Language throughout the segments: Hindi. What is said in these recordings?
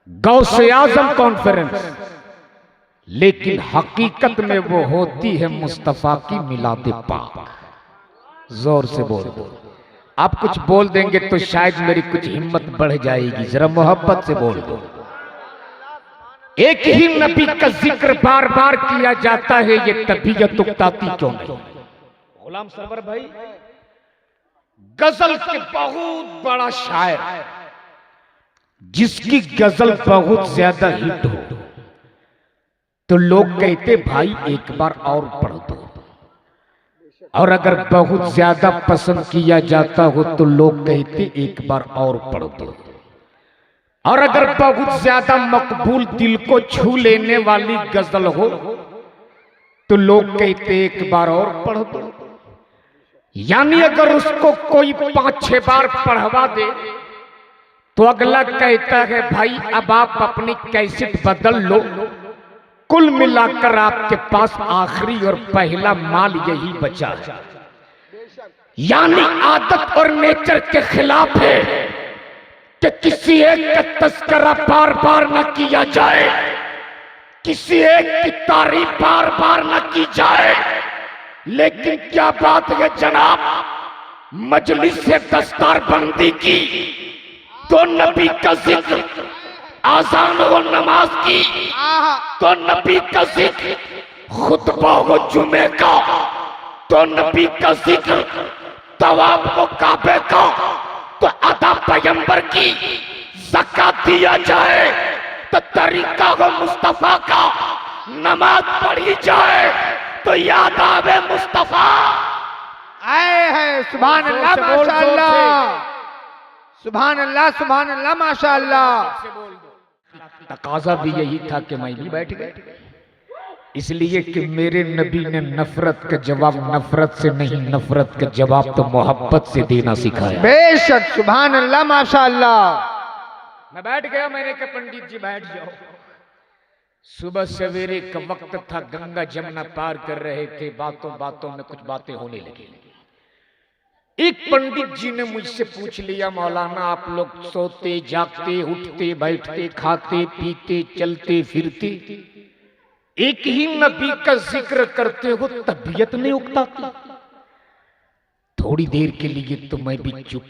गौसे आजम कॉन्फ्रेंस, लेकिन हकीकत में वो होती है मुस्तफा की मिलाद पाक। जोर से बोल दो। आप कुछ बोल देंगे तो शायद मेरी कुछ हिम्मत बढ़ जाएगी। जरा मोहब्बत से बोल दो। एक ही नबी का जिक्र बार बार किया जाता है, ये तबीयत उकताती क्यों नहीं? गुलाम सरवर भाई गजल के बहुत बड़ा शायर, जिसकी गजल बहुत ज्यादा हिट हो तो लोग कहते भाई एक बार और पढ़ दो, और अगर बहुत ज्यादा पसंद किया जाता हो तो लोग कहते एक बार और पढ़ दो, और अगर बहुत ज्यादा मकबूल दिल को छू लेने वाली गजल हो तो लोग कहते एक बार और पढ़ दो। यानी अगर उसको कोई 5-6 बार पढ़वा दे तो अगला कहता है भाई अब आप अपनी कैसेट बदल लो, कुल मिलाकर आपके पास आखिरी और पहला माल यही बचा है। यानी आदत और नेचर के खिलाफ है कि किसी एक का तस्करा बार बार न किया जाए, किसी एक की तारीफ बार बार न की जाए। लेकिन क्या बात है जनाब, मजलिस से दस्तारबंदी की तो नबी का जिक्र, आजान और नमाज की तो नबी का जिक्र, खुतबा हो जुमे का तो नबी का जिक्र, तवाब हो काबे का तो अदा पैगंबर की, ज़कात दिया जाए तो तरीका हो मुस्तफा का, नमाज पढ़ी जाए तो याद आवे मुस्तफा। आए है सुभान अल्लाह माशाअल्लाह, सुभान अल्लाह सुभान अल्लाह माशाअल्लाह। तकाजा भी यही था कि मैं भी बैठ गया, इसलिए कि मेरे नबी ने नफरत का जवाब नफरत से नहीं, नफरत का जवाब तो मोहब्बत से देना सिखाया। बेशक सुभान अल्लाह माशाअल्लाह। मैं बैठ गया, मैंने कहा पंडित जी बैठ जाओ। सुबह सवेरे का वक्त था, गंगा जमुना पार कर रहे थे, बातों बातों में कुछ बातें होने लगी। एक पंडित जी ने मुझसे पूछ लिया, मौलाना आप लोग सोते जागते उठते बैठते खाते पीते चलते फिरते एक ही नबी का जिक्र करते हो, तबीयत नहीं उकताती? थोड़ी देर के लिए तो मैं भी चुप,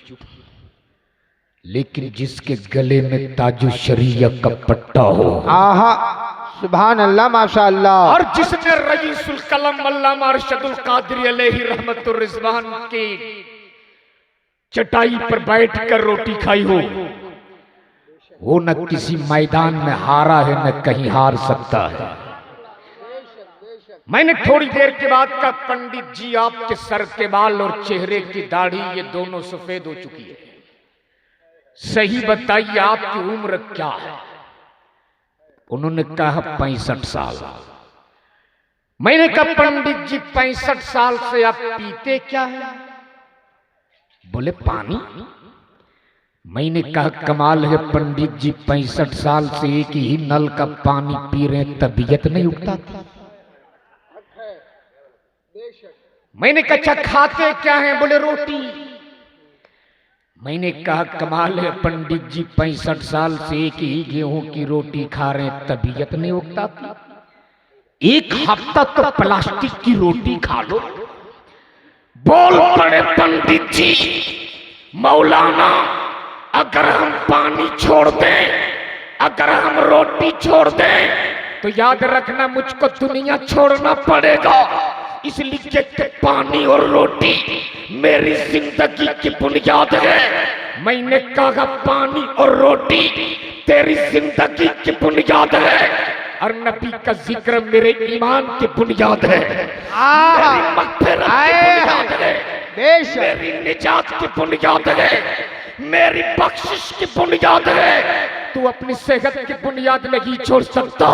लेकिन जिसके गले में ताजु शरीया का पट्टा हो, आहा सुभान अल्लाह माशाअल्लाह, और जिसने रईसुल कलम अल्लामा अरशदुल कादरी अलैहि रहमतुर रिजवान की चटाई पर बैठकर रोटी खाई हो, वो न किसी मैदान में हारा है न कहीं हार सकता है। मैंने थोड़ी देर के बाद कहा पंडित जी आपके सर के बाल और चेहरे की दाढ़ी ये दोनों सफेद हो चुकी है, सही बताइए आपकी उम्र क्या है? उन्होंने कहा 65 साल। मैंने कहा पंडित जी 65 साल से आप पीते क्या है? बोले पानी। मैंने कहा कमाल है पंडित जी, 65 साल से एक ही नल का पानी पी रहे, तबीयत नहीं उठता? मैंने कहा अच्छा खाते क्या है? बोले रोटी। मैंने कहा कमाल है पंडित जी, 65 साल से एक ही गेहूं की रोटी खा रहे, तबीयत नहीं उठता? एक हफ्ता तो प्लास्टिक की रोटी खा लो। बोल पड़े पंडित जी, मौलाना अगर हम पानी छोड़ दें, अगर हम रोटी छोड़ दें तो याद रखना मुझको दुनिया छोड़ना पड़ेगा, इसलिए कि पानी और रोटी मेरी जिंदगी की बुनियाद है। मैंने कहा पानी और रोटी तेरी जिंदगी की बुनियाद है, और नबी का जिक्र मेरे ईमान की बुनियाद है, मेरी मग़फ़िरत की बुनियाद है, मेरी निजात की बुनियाद है, मेरी बख्शिश की बुनियाद है। तू अपनी सेहत की बुनियाद नहीं छोड़ सकता,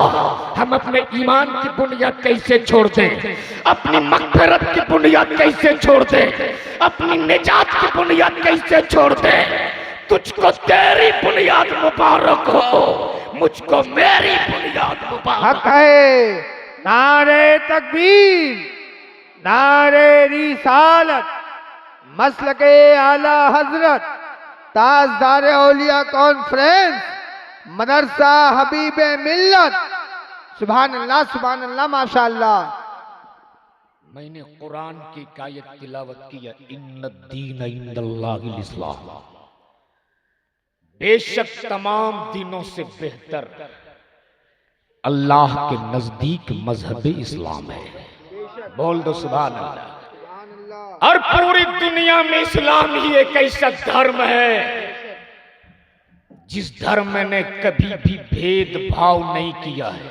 हम अपने ईमान की बुनियाद कैसे छोड़ दें? अपनी मग़फ़िरत की बुनियाद कैसे छोड़ दें? अपनी निजात की बुनियाद कैसे छोड़ दें? तुझको तेरी बुनियाद मुबारक हो, मुझको मेरी बुनियाद मुबारक है। नारे तकबीर, नारे रिसालत, मसलके आला हजरत, ताजदार औलिया कॉन्फ्रेंस, मदरसा हबीब मिल्लत। सुभान अल्लाह माशाअल्लाह। मैंने कुरान की आयत तिलावत किया, इन्नद्दीन इंदल्लाहिल इस्लाम, बेशक तमाम दिनों से बेहतर अल्लाह के नजदीक मजहब इस्लाम है। बोल दो सुभान अल्लाह। और पूरी दुनिया में इस्लाम ही एक ऐसा धर्म है जिस धर्म ने कभी भी भेदभाव नहीं किया है,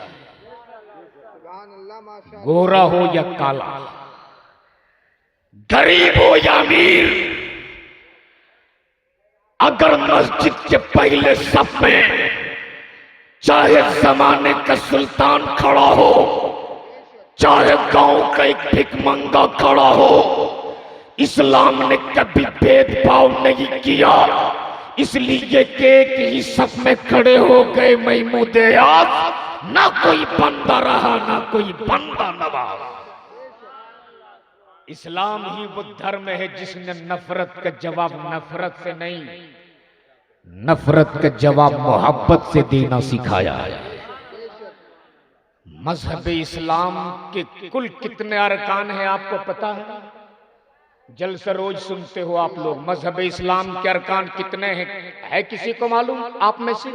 गोरा हो या काला, गरीब हो या अमीर। अगर मस्जिद के पहले सफ में चाहे जमाने का सुल्तान खड़ा हो, चाहे गांव का एक भिखमंगा खड़ा हो, इस्लाम ने कभी भेदभाव नहीं किया। इसलिए कि एक ही सफ में खड़े हो गए महमूदे आज़, ना कोई बंदा रहा ना कोई बंदा नवाज। इस्लाम ही वो धर्म है जिसने नफरत का जवाब नफरत से नहीं, नफरत का जवाब मोहब्बत से देना सिखाया है। मजहब इस्लाम के कुल कितने अरकान हैं आपको पता है? जलसा रोज सुनते हो आप लोग, मजहब इस्लाम के अरकान कितने हैं? है किसी को मालूम आप में से?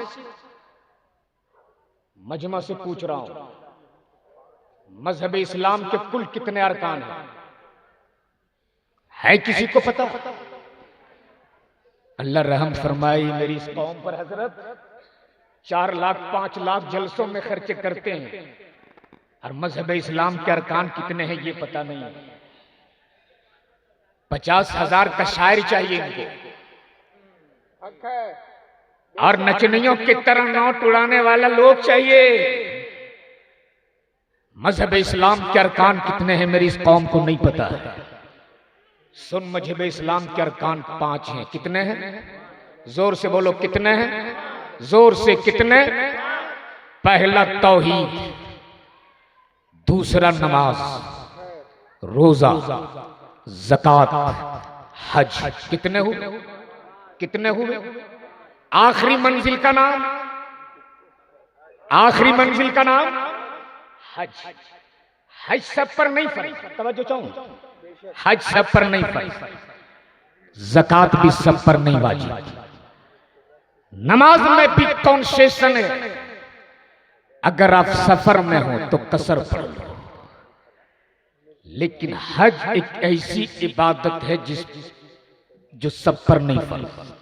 मजमा से पूछ रहा हूं, मजहब इस्लाम के कुल कितने अरकान हैं? है किसी को पता? अल्लाह रहम फरमाए मेरी इस कौम पर। हजरत 4 लाख 5 लाख जलसों में खर्चे करते हैं और मजहब इस्लाम के अरकान कितने हैं ये पता नहीं है। 50,000 का शायर चाहिए इनको, और नचनियों की तरह नोट उड़ाने वाला लोग चाहिए। मजहब इस्लाम के अरकान कितने हैं मेरी इस कौम को नहीं पता है। सुन, मजहब इस्लाम के अरकान 5 हैं। कितने हैं? जोर से बोलो, कितने हैं? जोर से, कितने? पहला तौहीद, दूसरा नमाज, रोजा, ज़कात, हज। कितने हुए? कितने हुए? आखिरी मंजिल का नाम, आखिरी मंजिल का नाम हज। हज सब पर नहीं फर्ज, तवज्जो चाहूं, हज सब पर नहीं फर्ज, ज़कात भी सब पर नहीं वाजिब, नमाज में भी कॉन्सेशन है। अगर आप सफर में हो तो कसर पढ़ लो, लेकिन हज एक ऐसी इबादत है जो सब पर नहीं फर्ज।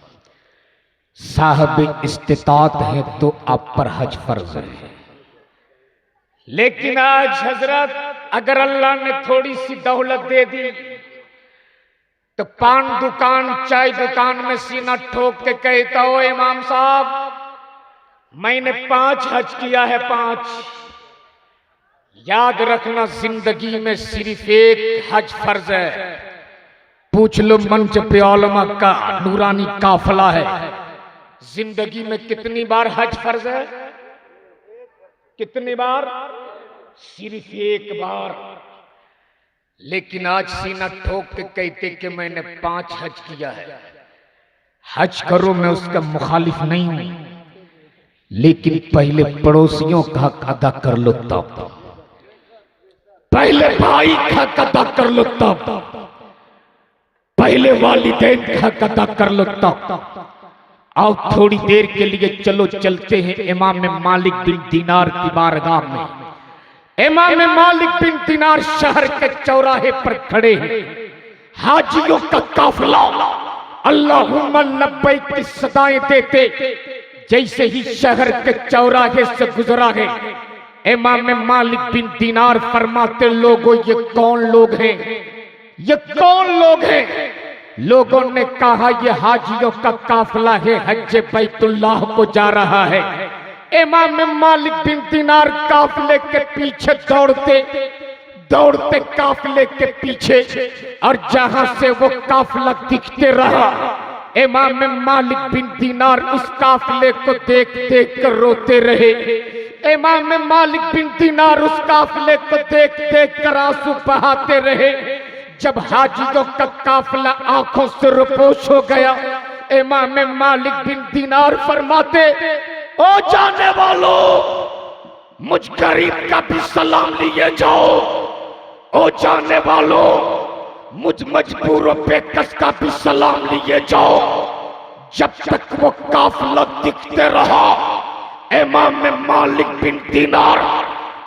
साहब इस्तिताअत है तो आप पर हज फर्ज है। लेकिन आज हजरत, अगर अल्लाह ने थोड़ी सी दौलत दे दी तो पान दुकान, चाय दुकान में सीना ठोक के कहता हो, इमाम साहब मैंने 5 हज किया है, 5। याद रखना, जिंदगी में सिर्फ एक हज फर्ज है। पूछ लो मंच पे उलमा का नूरानी काफिला है, जिंदगी में कितनी बार हज फर्ज है? कितनी बार? सिर्फ एक बार। लेकिन आज सीना ठोक के कहते कि मैंने 5 हज किया है। हज करो, मैं उसका मुखालिफ नहीं हूं, लेकिन पहले पड़ोसियों का हक अदा कर लो तब, पहले भाई का हक अदा कर लो तब, पहले वालिदैन का हक अदा कर लो तब। आओ थोड़ी देर के लिए चलो चलते हैं इमाम मालिक बिन दीनार की बारगाह में। इमाम मालिक बिन दीनार शहर के चौराहे पर खड़े हैं। हाजियों का काफिला अल्लाहुम्मा लब्बैक की सदाएं देते जैसे ही शहर के चौराहे से गुजरा है, इमाम मालिक बिन दीनार फरमाते, लोगों ये कौन लोग हैं? ये कौन लोग हैं? लोगों ने कहा ये हाजियों का काफिला है, हज बैतुल्लाह को जा रहा है। इमाम मालिक बिन दीनार काफिले के पीछे दौड़ते दौड़ते काफिले के पीछे, और जहां से वो काफिला दिखते रहा, इमाम मालिक बिन दीनार उस काफिले को देख देख कर रोते रहे। इमाम मालिक बिन दीनार उस काफिले को देख देख कर आंसू बहाते रहे। जब हाजियों का काफिला आंखों से रुपोश हो गया, इमाम मालिक बिन दीनार फरमाते, ओ जाने वालों, मुझ गरीब का भी सलाम लिए जाओ। ओ जाने वालों, मुझ मजबूर और बेकस का भी सलाम लिए जाओ। जब तक वो काफिला दिखते रहा, इमाम मालिक बिन दीनार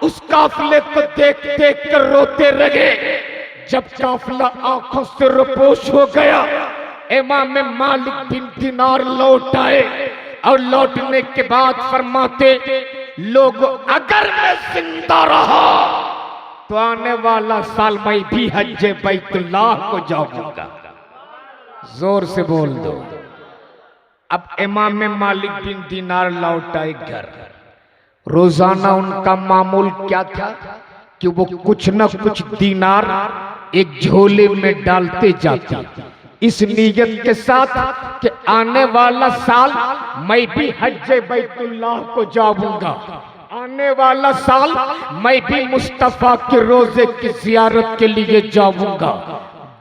उस काफिले को देख देख कर रोते रहे। जब काफिला आंखों से रुपोश हो गया, इमाम मालिक बिन दीनार लौट आए और लौटने के बाद फरमाते, लोगों अगर मैं जिंदा रहा तो आने वाला साल मैं भी हज्जे बैतुल्लाह को जाऊंगा। जोर से बोल दो। अब इमाम मालिक बिन दीनार लौट आए घर। रोजाना उनका मामूल क्या था कि वो कुछ न कुछ दीनार एक झोले में डालते जाते, इस नीयत के साथ कि आने वाला साल मैं भी हज्जे बैतुल्लाह को जाऊंगा। आने वाला साल मैं भी मुस्तफा के रोजे की जियारत के लिए जाऊंगा।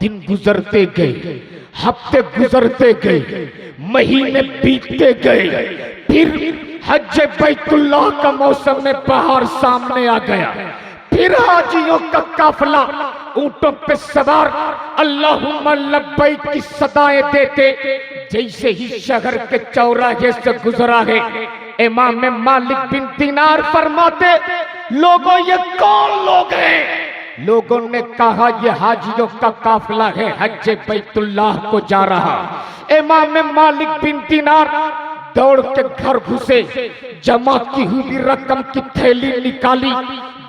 दिन गुजरते गए, हफ्ते गुजरते गए, महीने बीतते गए। फिर हज्जे बैतुल्लाह का मौसम में बाहर सामने आ गया। फिर हाजियों का काफिला ऊंटों पे सवार अल्लाहुम्मा लब्बैक की सदाएं देते जैसे ही शहर के चौराहे से गुजरा है, इमाम मालिक बिन दीनार फरमाते, लोगों ये कौन लोग हैं? लोगों ने कहा ये हाजियों का काफिला है, हज्जे बैतुल्लाह को जा रहा। इमाम मालिक बिन दीनार दौड़ के घर घुसे, जमा की हुई रकम की थैली निकाली,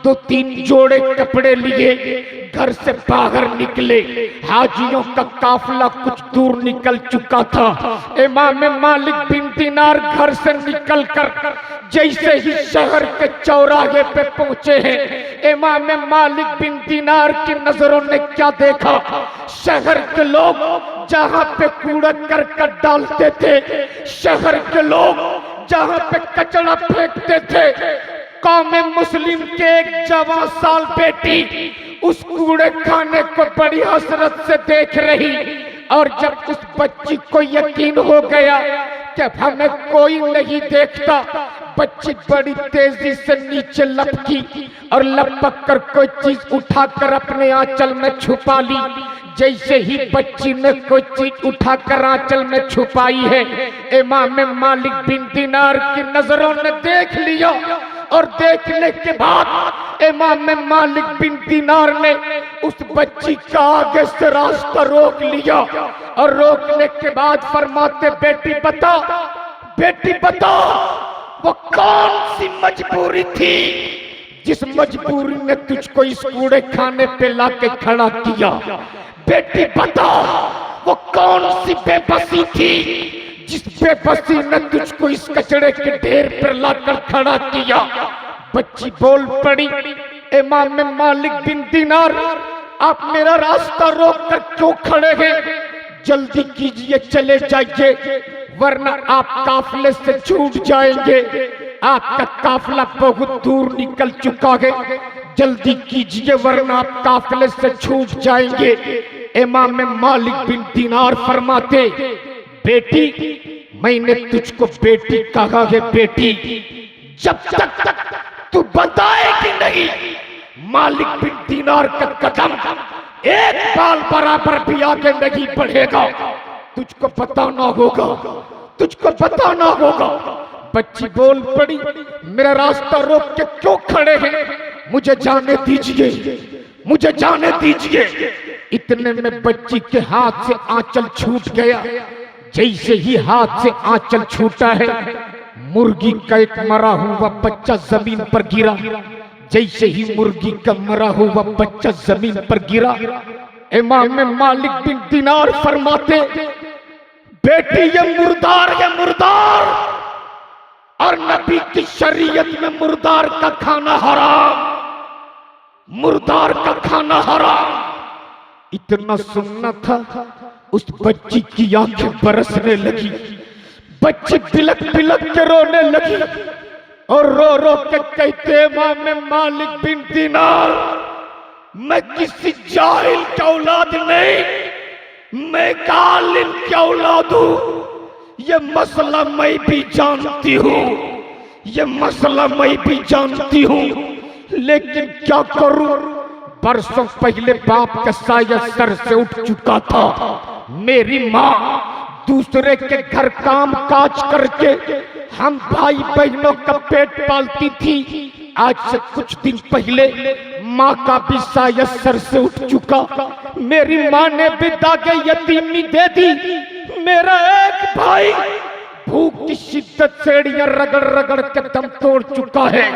2-3 जोड़े कपड़े लिए घर से बाहर निकले। हाजियों का काफिला कुछ दूर निकल चुका था। इमाम मालिक बिन दीनार घर से निकलकर जैसे ही शहर के चौराहे पे पहुंचे हैं, इमाम मालिक बिन दीनार की नजरों ने क्या देखा? शहर के लोग जहां पे कूड़ा करकट डालते थे, शहर के लोग जहां पे कचरा फेंकते थे, कौम मुस्लिम के एक जवान साल बेटी उस कूड़े खाने को बड़ी हसरत से देख रही। और जब उस बच्ची को यकीन हो गया कि हमें कोई नहीं देखता, बच्ची बड़ी तेजी से नीचे लपकी और लपक कर कोई चीज उठाकर अपने आंचल में छुपा ली। जैसे ही बच्ची ने कोई चीज उठाकर आंचल में छुपाई है, इमाम मालिक बिन दीनार की नजरों ने देख लिया और देखने के बाद इमाम मालिक बिन दीनार ने उस बच्ची का आगे से रास्ता रोक लिया और रोकने के बाद फरमाते, बेटी बता, बेटी बता, वो कौन सी मजबूरी थी जिस मजबूरी ने तुझको इस कूड़े खाने पे लाके खड़ा किया? बेटी बता, वो कौन सी बेबसी थी जिस बेबसी ने तुझको इस कचड़े के ढेर पर लाकर खड़ा किया? बच्ची बोल पड़ी, इमाम मालिक बिन दीनार, आप मेरा रास्ता रोक कर क्यों खड़े हैं? जल्दी कीजिए, चले जाइए, वरना आप काफिले से छूट जाएंगे। आपका काफिला बहुत दूर निकल चुका है, जल्दी कीजिए वरना आप काफिले से छूट जाएंगे। इमाम मालिक बिन दीनार फरमाते, बेटी, मैंने तुझको बेटी कहा है बेटी, जब तक तू बताएगी नहीं, मालिक बिन दीनार का कदम एक बाल बराबर भी आगे नहीं बढ़ेगा। तुझको बताना होगा, तुझको बताना होगा। बच्ची बोल पड़ी, मेरा रास्ता रोक के क्यों खड़े हैं? मुझे जाने दीजिए, मुझे जाने दीजिए। इतने में बच्ची के हाथ से आंचल छूट गया। जैसे ही हाथ से आंचल छूटा है, मुर्गी का एक मरा हुआ बच्चा जमीन पर गिरा। जैसे ही मुर्गी का मरा हुआ बच्चा जमीन पर गिरा, इमाम मालिक बिन दीनार फरमाते, बेटी ये मुर्दार, ये मुर्दार, और नबी की शरीयत में मुर्दार का खाना हराम, मुर्दार का खाना हराम। इतना सुनना था, उस बच्ची की आंखें बरसने लगी। बच्ची बिलक बिलक के रोने लगी और रो रो के कहते, इमाम मालिक बिन दीनार, मैं किसी जाहिल की औलाद नहीं, मैं एक आलिम की औलाद हूं। ये मसला मैं भी जानती हूँ, ये मसला मैं भी जानती हूँ, लेकिन क्या करूं। बरसों पहले बाप का साया सर से उठ चुका था। मेरी माँ दूसरे के घर काम काज करके हम भाई बहनों का पेट पालती थी। आज से कुछ दिन पहले माँ का भी साया सर से उठ चुका। मेरी माँ ने भी दागे यतीमी दे दी। मेरा एक भाई भूख की शिद्दत से एड़ियां रगड़ रगड़ के दम तोड़ चुका है।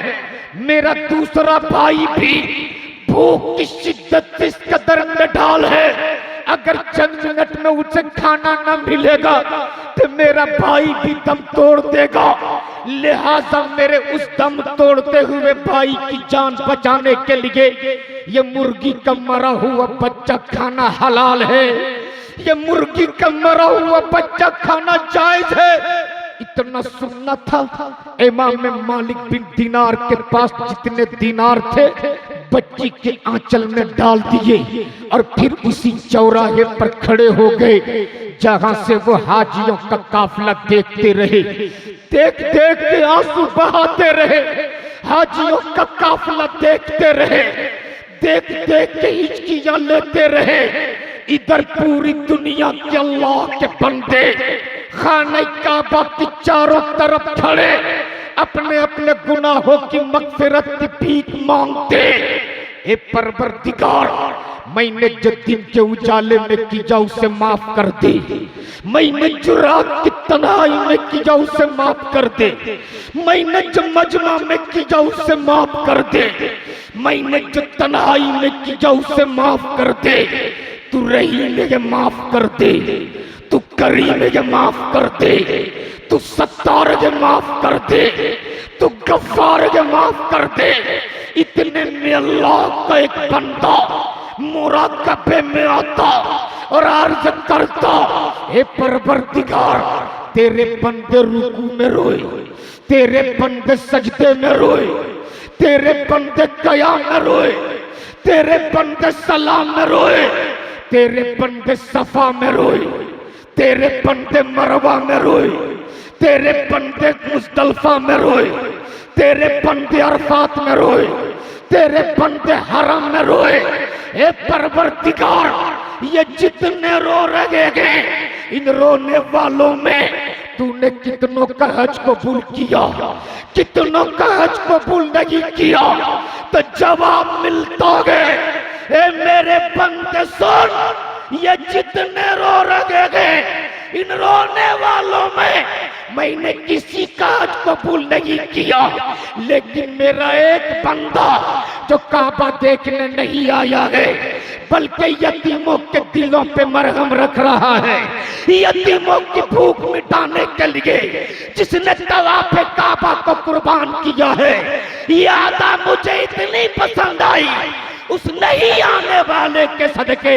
मेरा दूसरा भाई भी भूख की शिद्दत इस कदर में ढाल है, अगर चंद मिनट में उसे खाना न मिलेगा तो मेरा भाई भी दम तोड़ देगा। लिहाजा मेरे उस दम तोड़ते हुए भाई की जान बचाने के लिए ये मुर्गी का मरा हुआ बच्चा खाना हलाल है। ये मुर्गी का मरा हुआ बच्चा खाना जायज है। इतना सुनना था, इमाम मालिक बिन दिनार के पास जितने दिनार थे बच्ची के आंचल में डाल दिए और फिर उसी चौराहे पर खड़े हो गए जहां से वो हाजियों का काफिला देखते रहे। देख देख के आंसू बहाते रहे, हाजियों का काफिला देखते रहे, देख देख के हिचकियां लेते रहे। इधर पूरी दुनिया के अल्लाह के बंदे खाने काबा की चारों तरफ खड़े अपने अपने गुनाहों की मगफिरत की भीख मांगते। ए परवरदिगार, मैंने जो दिन के उजाले में किया उसे माफ कर दे। मैंने जो रात की तन्हाई में किया उसे माफ कर दे। मैंने जो मजमा में किया उसे माफ कर दे। मैंने जो तन्हाई में किया उसे माफ कर दे। तू रहीम है, माफ कर दे। तू करीम है, माफ कर दे। तू सत्तार है, माफ कर दे। तू गफ्फार है, माफ कर दे। इतने में अल्लाह का एक बंदा मुराकबे में आता और अर्ज करता, हे परवरदिगार, तेरे बंदे रुकू में रोए, तेरे बंदे सजदे में रोए, तेरे बंदे कयाम में रोए, तेरे बंदे सलाम में रोए, तेरे बंदे सफा में रोए, तेरे बंदे मरवा में रोए, तेरे बंदे मुज़दलिफा में रोए, तेरे बंदे अरफात में रोए, तेरे बंदे हरम में रोए। ए परवरदिगार, ये जितने रो रहे हैं, इन रोने वालों में तूने कितनों का हज कबूल किया, कितनों का हज कबूल नहीं किया। तो जवाब मिलता है, ए मेरे बंदे सुन, ये जितने रो रहे हैं, इन रोने वालों में मैंने किसी का हज कबूल नहीं किया, लेकिन मेरा एक बंदा जो काबा देखने नहीं आया है बल्कि यतीमों के दिलों पे मरहम रख रहा है, यतीमों की भूख मिटाने के लिए जिसने तवाफ़े काबा को कुर्बान किया है, ये अदा मुझे इतनी पसंद आई, उस नहीं आने वाले के सदके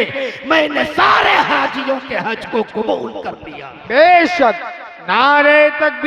मैंने सारे हाजियों के हज को कबूल कर लिया। बेशक नारे तकबीर।